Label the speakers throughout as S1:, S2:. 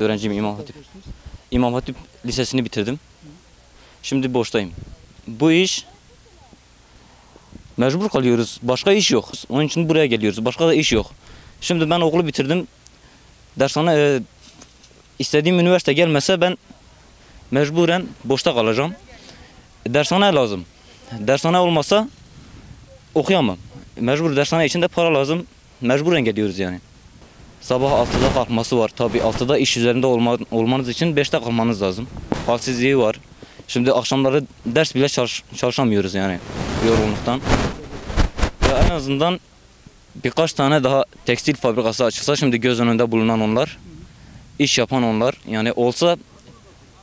S1: Öğrenciyim İmam Hatip. İmam Hatip Lisesi'ni bitirdim. Şimdi boştayım. Bu iş mecbur kalıyoruz. Başka iş yok. Onun için buraya geliyoruz. Başka da iş yok. Şimdi ben okulu bitirdim. Dershane istediğim üniversite gelmese ben mecburen boşta kalacağım. Dershane lazım. Dershane olmasa okuyamam. Mecbur dershane için de para lazım. Mecburen geliyoruz yani. Sabah 6'da kalkması var. Tabii 6'da iş üzerinde olmanız için 5'te kalkmanız lazım. Halsizliği var. Şimdi akşamları ders bile çalışamıyoruz yani yorgunluktan. Ya en azından birkaç tane daha tekstil fabrikası açılsa, şimdi göz önünde bulunan onlar, iş yapan onlar, yani olsa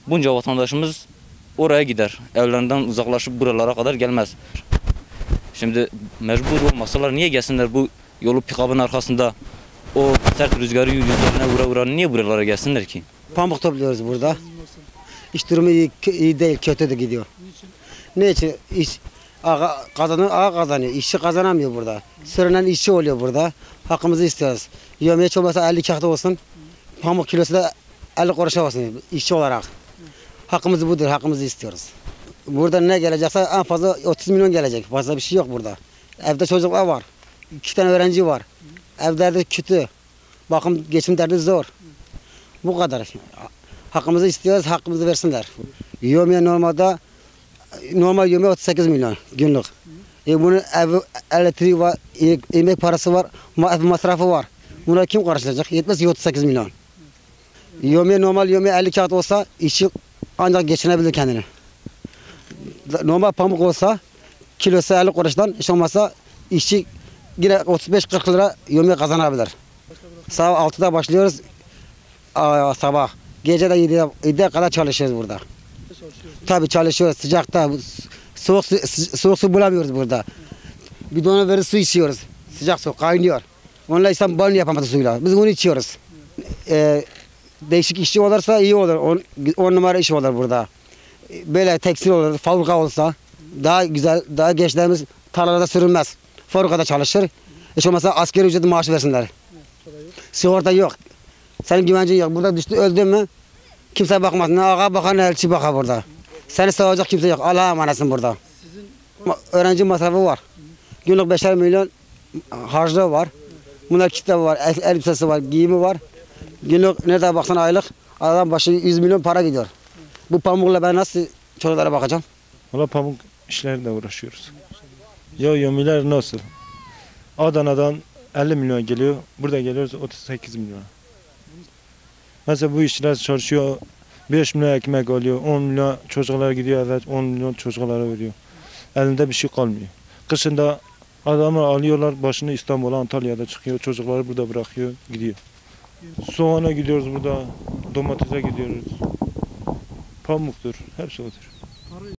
S1: bunca vatandaşımız oraya gider. Evlerinden uzaklaşıp buralara kadar gelmez. Şimdi mecbur olmasalar niye gelsinler bu yolu pikabın arkasında, o sert rüzgarı yüzlerine vura vura niye buralara gelsinler ki?
S2: Pamuk topluyoruz burada. İş durumu iyi değil, kötü de gidiyor. Ne için? İş ağa kazanıyor, işçi kazanamıyor burada. Sürünen işçi oluyor burada. Hakkımızı istiyoruz. Yemeği olmasa 50 kağıt olsun, pamuk kilosu da 50 kuruşa olsun işçi olarak. Hakkımız budur, hakkımızı istiyoruz. Burada ne gelecekse en fazla 30 milyon gelecek. Fazla bir şey yok burada. Evde çocuklar var. 2 tane öğrenci var. Evlerde kötü. Bakım geçim derdi zor. Bu kadar. Hakkımızı istiyoruz, hakkımızı versinler. Yemeği normal yemeği 38 milyon günlük. Bunun elektriği var, yemek parası var, masrafı var. Buna kim karşılayacak? Yetmez 38 milyon. Normal yemeği 50 kağıt olsa işçi ancak geçinebilir kendini. Normal pamuk olsa kilosu 50 kuruştan, hiç olmazsa işçi yine 35-40 lira yemeği kazanabilir. Sabah 6'da başlıyoruz sabah. Gece de 7'ye kadar çalışıyoruz burada. Tabii çalışıyoruz sıcakta. Soğuk su bulamıyoruz burada. Bidona verip su içiyoruz. Sıcak su kaynıyor. Onunla insan banyo yapamadı suyla. Biz bunu içiyoruz. Değişik işçi olursa iyi olur. 10 numara iş olur burada. Böyle tekstil olur, fabrika olsa daha güzel, daha gençlerimiz tarlalarda sürünmez. Fabrikada çalışır. Hiç olmazsa asgari ücret maaşı versinler. Sigorta yok. Senin güvencin yok. Burada düştü öldün mü kimse bakmaz. Ne ağa bakar ne elçi bakar burada. Seni sağlayacak kimse yok. Allah'a emanetsin burada. Öğrenci masrafı var. Günlük 5'er milyon harcılığı var. Bunlar kitabı var, elbisesi var, giyimi var. Günlük nerede baksan aylık adam başı 100 milyon para gidiyor. Bu pamukla ben nasıl çocuklara bakacağım?
S3: Valla pamuk işlerinde uğraşıyoruz. Yemeğler nasıl? Adana'dan 50 milyon geliyor, burada geliyoruz 38 milyon. Mesela bu işçiler çalışıyor, 5 milyon ekmek alıyor, 10 milyon çocuklara gidiyor, evet 10 milyon çocuklara veriyor. Elinde bir şey kalmıyor. Kışında adamı alıyorlar, başını İstanbul'a, Antalya'da çıkıyor, çocukları burada bırakıyor, gidiyor. Soğana gidiyoruz burada, domatese gidiyoruz. Pamuktur, hepsi odur.